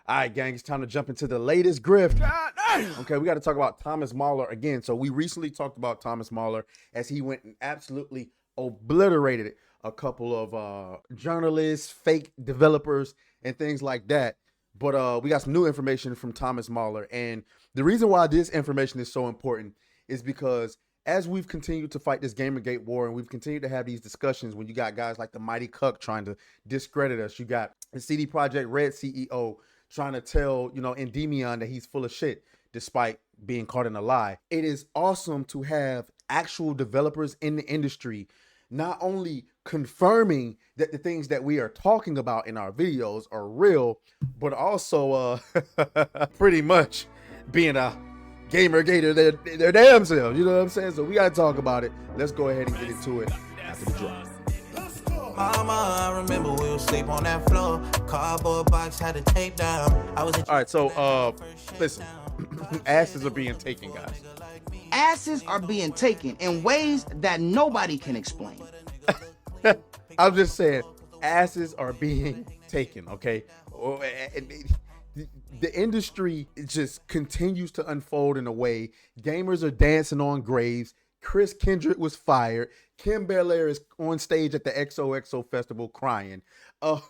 All right, gang, it's time to jump into the latest grift. Okay, we got to talk about Thomas Mahler again. So we recently talked about Thomas Mahler as he went and absolutely obliterated a couple of journalists, fake developers, and things like that. But we got some new information from Thomas Mahler. And the reason why this information is so important is because as we've continued to fight this Gamergate war and we've continued to have these discussions when you got guys like the Mighty Cuck trying to discredit us, you got the CD Projekt Red CEO trying to tell, Endymion that he's full of shit despite being caught in a lie. It is awesome to have actual developers in the industry not only confirming that the things that we are talking about in our videos are real, but also pretty much being a Gamergator their damn selves. You know what I'm saying? So we got to talk about it. Let's go ahead and get into it after the drop. Mama, I remember we would sleep on that floor. Cardboard box had the tape down. All right, so listen, asses are being taken, guys. Asses are being taken in ways that nobody can explain. I'm just saying, asses are being taken, okay? The industry just continues to unfold in a way. Gamers are dancing on graves. Chris Kendrick was fired. Kim Belair is on stage at the XOXO festival crying. Oh,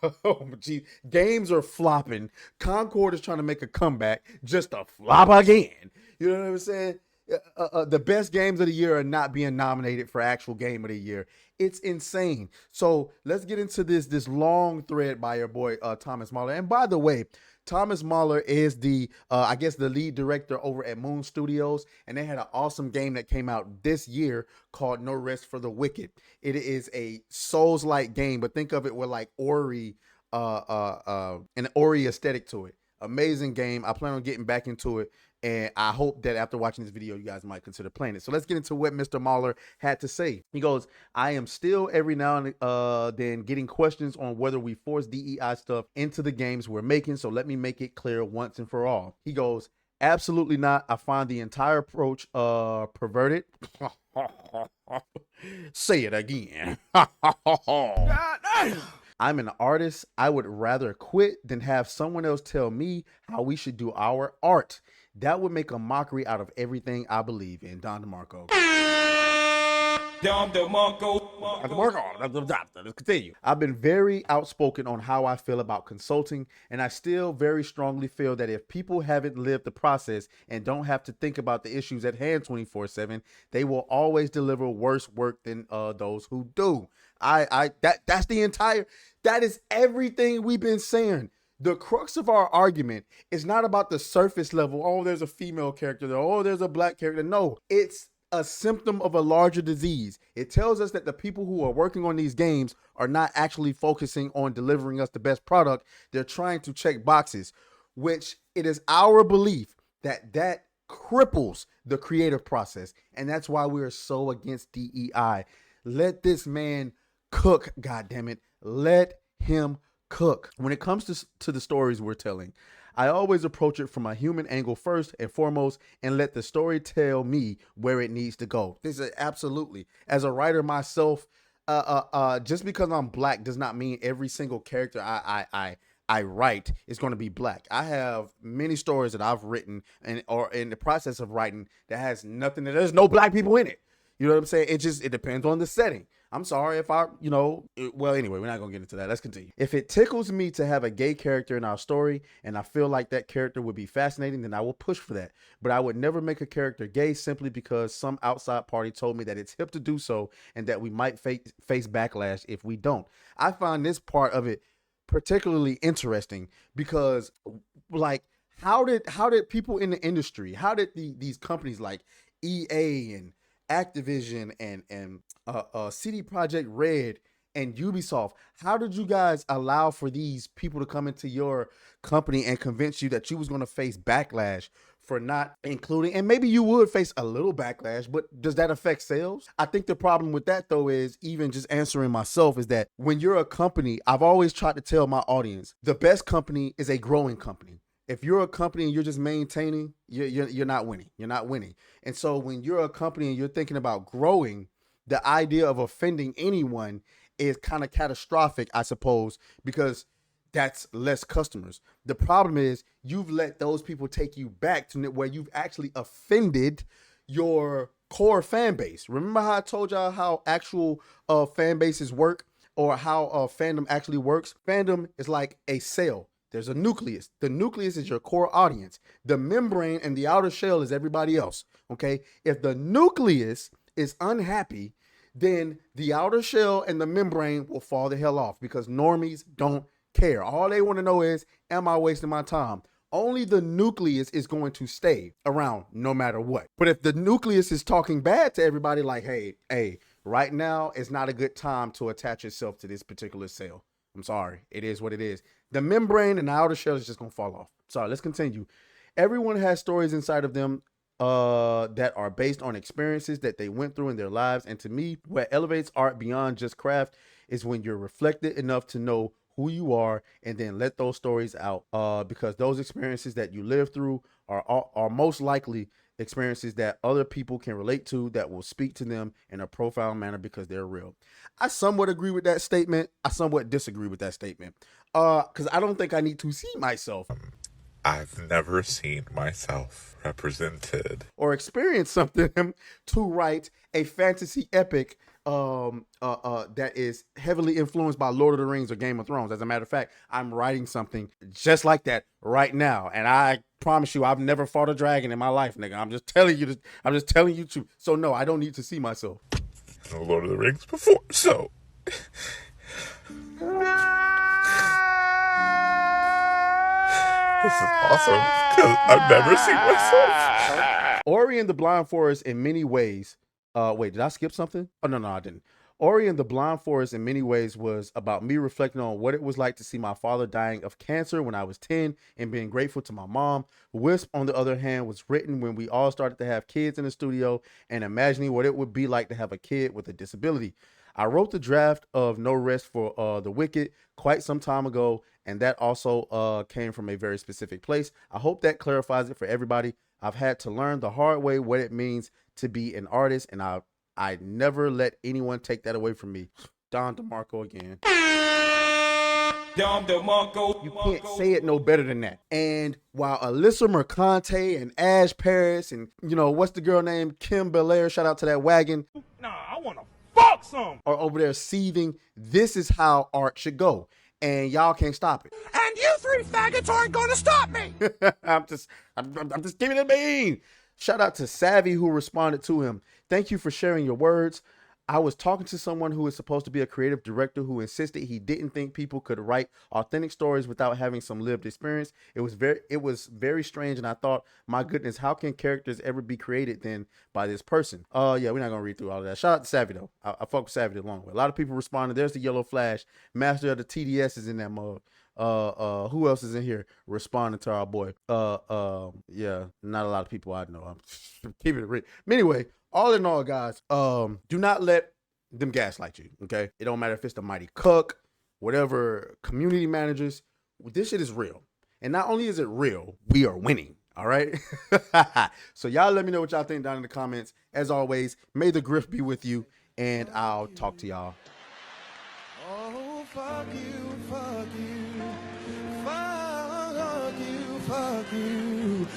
gee. Games are flopping. Concord is trying to make a comeback just to flop again. You know what I'm saying? The best games of the year are not being nominated for actual game of the year. It's insane. So let's get into this long thread by your boy Thomas Mahler. And by the way, Thomas Mahler is the lead director over at Moon Studios, and they had an awesome game that came out this year called No Rest for the Wicked. It is a Souls-like game, but think of it with like Ori, an Ori aesthetic to it. Amazing game. I plan on getting back into it, and I hope that after watching this video, you guys might consider playing it. So let's get into what Mr. Mahler had to say. He goes, I am still every now and then getting questions on whether we force DEI stuff into the games we're making. So let me make it clear once and for all. He goes, absolutely not. I find the entire approach perverted. Say it again. I'm an artist. I would rather quit than have someone else tell me how we should do our art. That would make a mockery out of everything I believe in. Don DeMarco. Let's continue. I've been very outspoken on how I feel about consulting, and I still very strongly feel that if people haven't lived the process and don't have to think about the issues at hand 24/7, they will always deliver worse work than those who do. That is everything we've been saying. The crux of our argument is not about the surface level. Oh, there's a female character there. Oh, there's a black character. No, it's a symptom of a larger disease. It tells us that the people who are working on these games are not actually focusing on delivering us the best product. They're trying to check boxes, which it is our belief that cripples the creative process. And that's why we are so against DEI. Let this man cook, goddammit. Let him cook. When it comes to the stories we're telling, I always approach it from a human angle first and foremost and let the story tell me where it needs to go. This is absolutely. As a writer myself, just because I'm black does not mean every single character I write is going to be black. I have many stories that I've written or in the process of writing that has nothing, there's no black people in it. You know what I'm saying? It depends on the setting. I'm sorry if well, anyway, we're not going to get into that. Let's continue. If it tickles me to have a gay character in our story and I feel like that character would be fascinating, then I will push for that. But I would never make a character gay simply because some outside party told me that it's hip to do so and that we might face backlash if we don't. I find this part of it particularly interesting because, like, how did people in the industry, how did these companies like EA and Activision and CD Projekt Red and Ubisoft, how did you guys allow for these people to come into your company and convince you that you was going to face backlash for not including, and maybe you would face a little backlash, but does that affect sales? I think the problem with that, though, is even just answering myself, is that when you're a company, I've always tried to tell my audience, the best company is a growing company. If you're a company and you're just maintaining, you're not winning. You're not winning. And so when you're a company and you're thinking about growing, the idea of offending anyone is kind of catastrophic, I suppose, because that's less customers. The problem is you've let those people take you back to where you've actually offended your core fan base. Remember how I told y'all how actual fan bases work, or how fandom actually works? Fandom is like a cell. There's a nucleus. The nucleus is your core audience. The membrane and the outer shell is everybody else. Okay? If the nucleus is unhappy, then the outer shell and the membrane will fall the hell off, because normies don't care. All they want to know is, am I wasting my time? Only the nucleus is going to stay around no matter what. But if the nucleus is talking bad to everybody, like, hey, right now is not a good time to attach yourself to this particular cell. I'm sorry. It is what it is. The membrane and the outer shell is just going to fall off. Sorry, let's continue. Everyone has stories inside of them that are based on experiences that they went through in their lives. And to me, what elevates art beyond just craft is when you're reflected enough to know who you are, and then let those stories out, because those experiences that you live through are most likely experiences that other people can relate to, that will speak to them in a profound manner because they're real. I somewhat agree with that statement. I somewhat disagree with that statement, because I don't think I need to see myself. I've never seen myself represented or experience something to write a fantasy epic that is heavily influenced by Lord of the Rings or Game of Thrones. As a matter of fact, I'm writing something just like that right now, and I promise you, I've never fought a dragon in my life, nigga. I'm just telling you. I'm just telling you truth. So no, I don't need to see myself. in the Lord of the Rings before, so. This is awesome, because I've never seen myself. Ori and the Blind Forest in many ways. Wait, did I skip something? Oh, no, I didn't. Ori and the Blind Forest in many ways was about me reflecting on what it was like to see my father dying of cancer when I was 10 and being grateful to my mom. Wisp, on the other hand, was written when we all started to have kids in the studio and imagining what it would be like to have a kid with a disability. I wrote the draft of No Rest for The Wicked quite some time ago, and that also came from a very specific place. I hope that clarifies it for everybody. I've had to learn the hard way what it means to be an artist, and I never let anyone take that away from me. Don DeMarco again. Don DeMarco. You can't say it no better than that. And while Alyssa Mercante and Ash Paris and, you know, what's the girl named Kim Belair, shout out to that wagon. Nah, I want to fuck some. Are over there seething. This is how art should go. And y'all can't stop it. And you three faggots aren't going to stop me. I'm just giving it a bean. Shout out to Savvy, who responded to him. Thank you for sharing your words. I was talking to someone who is supposed to be a creative director who insisted he didn't think people could write authentic stories without having some lived experience. It was very strange, and I thought, my goodness, how can characters ever be created then by this person? Yeah, we're not gonna read through all of that. Shout out to Savvy though. I fuck with Savvy the long way. A lot of people responded. There's the Yellow Flash. Master of the TDS is in that mug. Who else is in here responding to our boy? Yeah, not a lot of people I know. I'm keeping it real. Anyway, all in all, guys, do not let them gaslight you, okay? It don't matter if it's the Mighty Cook, whatever, community managers. This shit is real. And not only is it real, we are winning, all right? So y'all let me know what y'all think down in the comments. As always, may the grift be with you, and I'll talk to y'all. Oh, fuck you, fuck you, fuck you, fuck you.